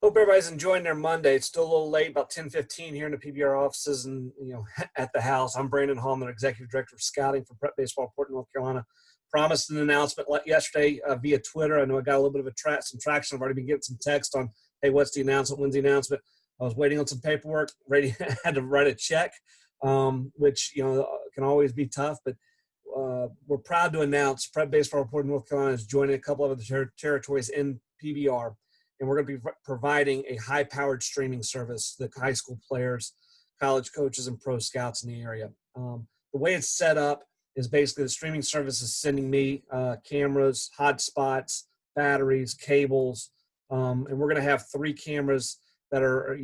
Hope everybody's enjoying their Monday. It's still a little late, about 10:15 here in the PBR offices and at the house. I'm Brandon Hallman, Executive Director of Scouting for Prep Baseball Report in North Carolina. Promised an announcement yesterday via Twitter. I know I got a little bit of some traction. I've already been getting some text on, hey, what's the announcement? When's the announcement? I was waiting on some paperwork. Had to write a check, which can always be tough. But we're proud to announce Prep Baseball Report in North Carolina is joining a couple of other territories in PBR. And we're going to be providing a high-powered streaming service to high school players, college coaches, and pro scouts in the area. The way it's set up is basically the streaming service is sending me cameras, hotspots, batteries, cables, and we're going to have 3 cameras that are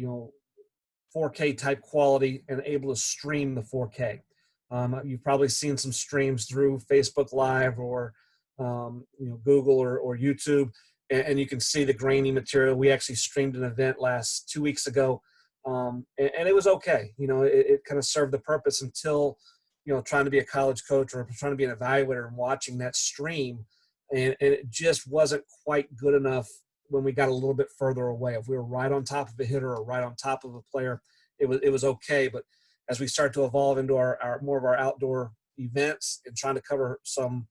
4K type quality and able to stream the 4K. You've probably seen some streams through Facebook Live or Google or YouTube. And you can see the grainy material. We actually streamed an event 2 weeks ago, and it was okay. It kind of served the purpose until, trying to be a college coach or trying to be an evaluator and watching that stream, and it just wasn't quite good enough when we got a little bit further away. If we were right on top of a hitter or right on top of a player, it was okay. But as we start to evolve into our more of our outdoor events and trying to cover some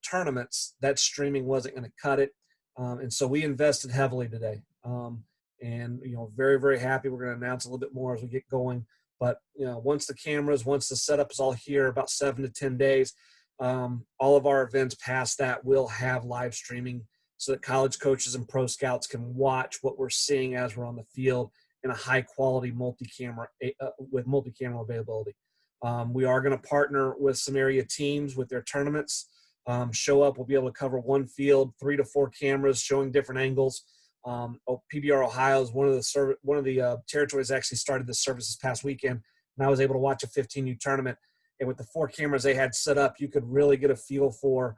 tournaments, that streaming wasn't going to cut it. And so we invested heavily today, and very, very happy. We're going to announce a little bit more as we get going. But once the setup is all here, about 7 to 10 days, all of our events past that will have live streaming, so that college coaches and pro scouts can watch what we're seeing as we're on the field in a high quality multi-camera with multi-camera availability. We are going to partner with some area teams with their tournaments. Show up, we'll be able to cover one field, 3 to 4 cameras showing different angles. PBR Ohio is one of the territories that actually started this service this past weekend, and I was able to watch a 15U tournament. And with the 4 cameras they had set up, you could really get a feel for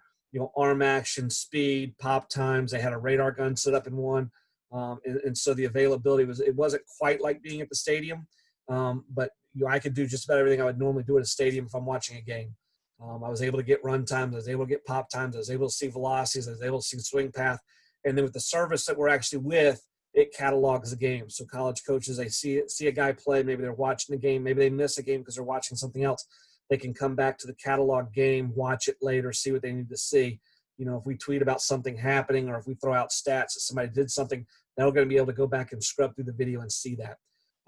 arm action, speed, pop times. They had a radar gun set up in one, and so the availability wasn't quite like being at the stadium, but I could do just about everything I would normally do at a stadium if I'm watching a game. I was able to get run times. I was able to get pop times. I was able to see velocities. I was able to see swing path. And then with the service that we're actually with, it catalogs the game. So college coaches, they see a guy play. Maybe they're watching the game. Maybe they miss a game because they're watching something else. They can come back to the catalog game, watch it later, see what they need to see. If we tweet about something happening or if we throw out stats that somebody did something, they're going to be able to go back and scrub through the video and see that.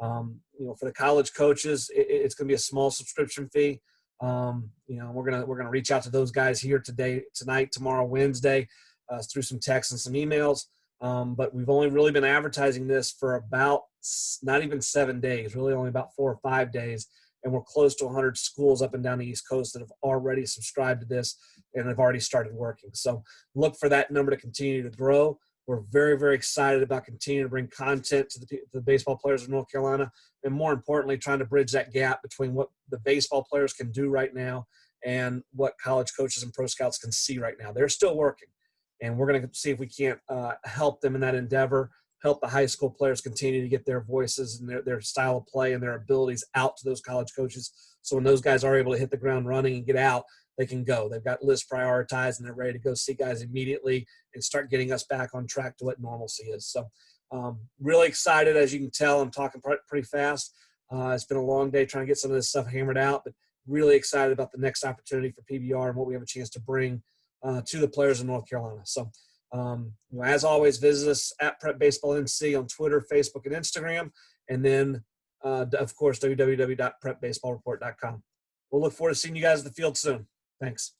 For the college coaches, it's going to be a small subscription fee. We're gonna reach out to those guys here tonight, tomorrow, Wednesday, through some texts and some emails. But we've only really been advertising this for about not even 7 days, really only about 4 or 5 days. And we're close to 100 schools up and down the East Coast that have already subscribed to this and have already started working. So look for that number to continue to grow. We're very, very excited about continuing to bring content to the baseball players of North Carolina, and more importantly, trying to bridge that gap between what the baseball players can do right now and what college coaches and pro scouts can see right now. They're still working, and we're going to see if we can't help them in that endeavor, help the high school players continue to get their voices and their style of play and their abilities out to those college coaches. So when those guys are able to hit the ground running and get out, they can go. They've got lists prioritized, and they're ready to go see guys immediately and start getting us back on track to what normalcy is. So really excited. As you can tell, I'm talking pretty fast. It's been a long day trying to get some of this stuff hammered out, but really excited about the next opportunity for PBR and what we have a chance to bring to the players in North Carolina. So, as always, visit us at Prep Baseball NC on Twitter, Facebook, and Instagram, and then, of course, www.prepbaseballreport.com. We'll look forward to seeing you guys in the field soon. Thanks.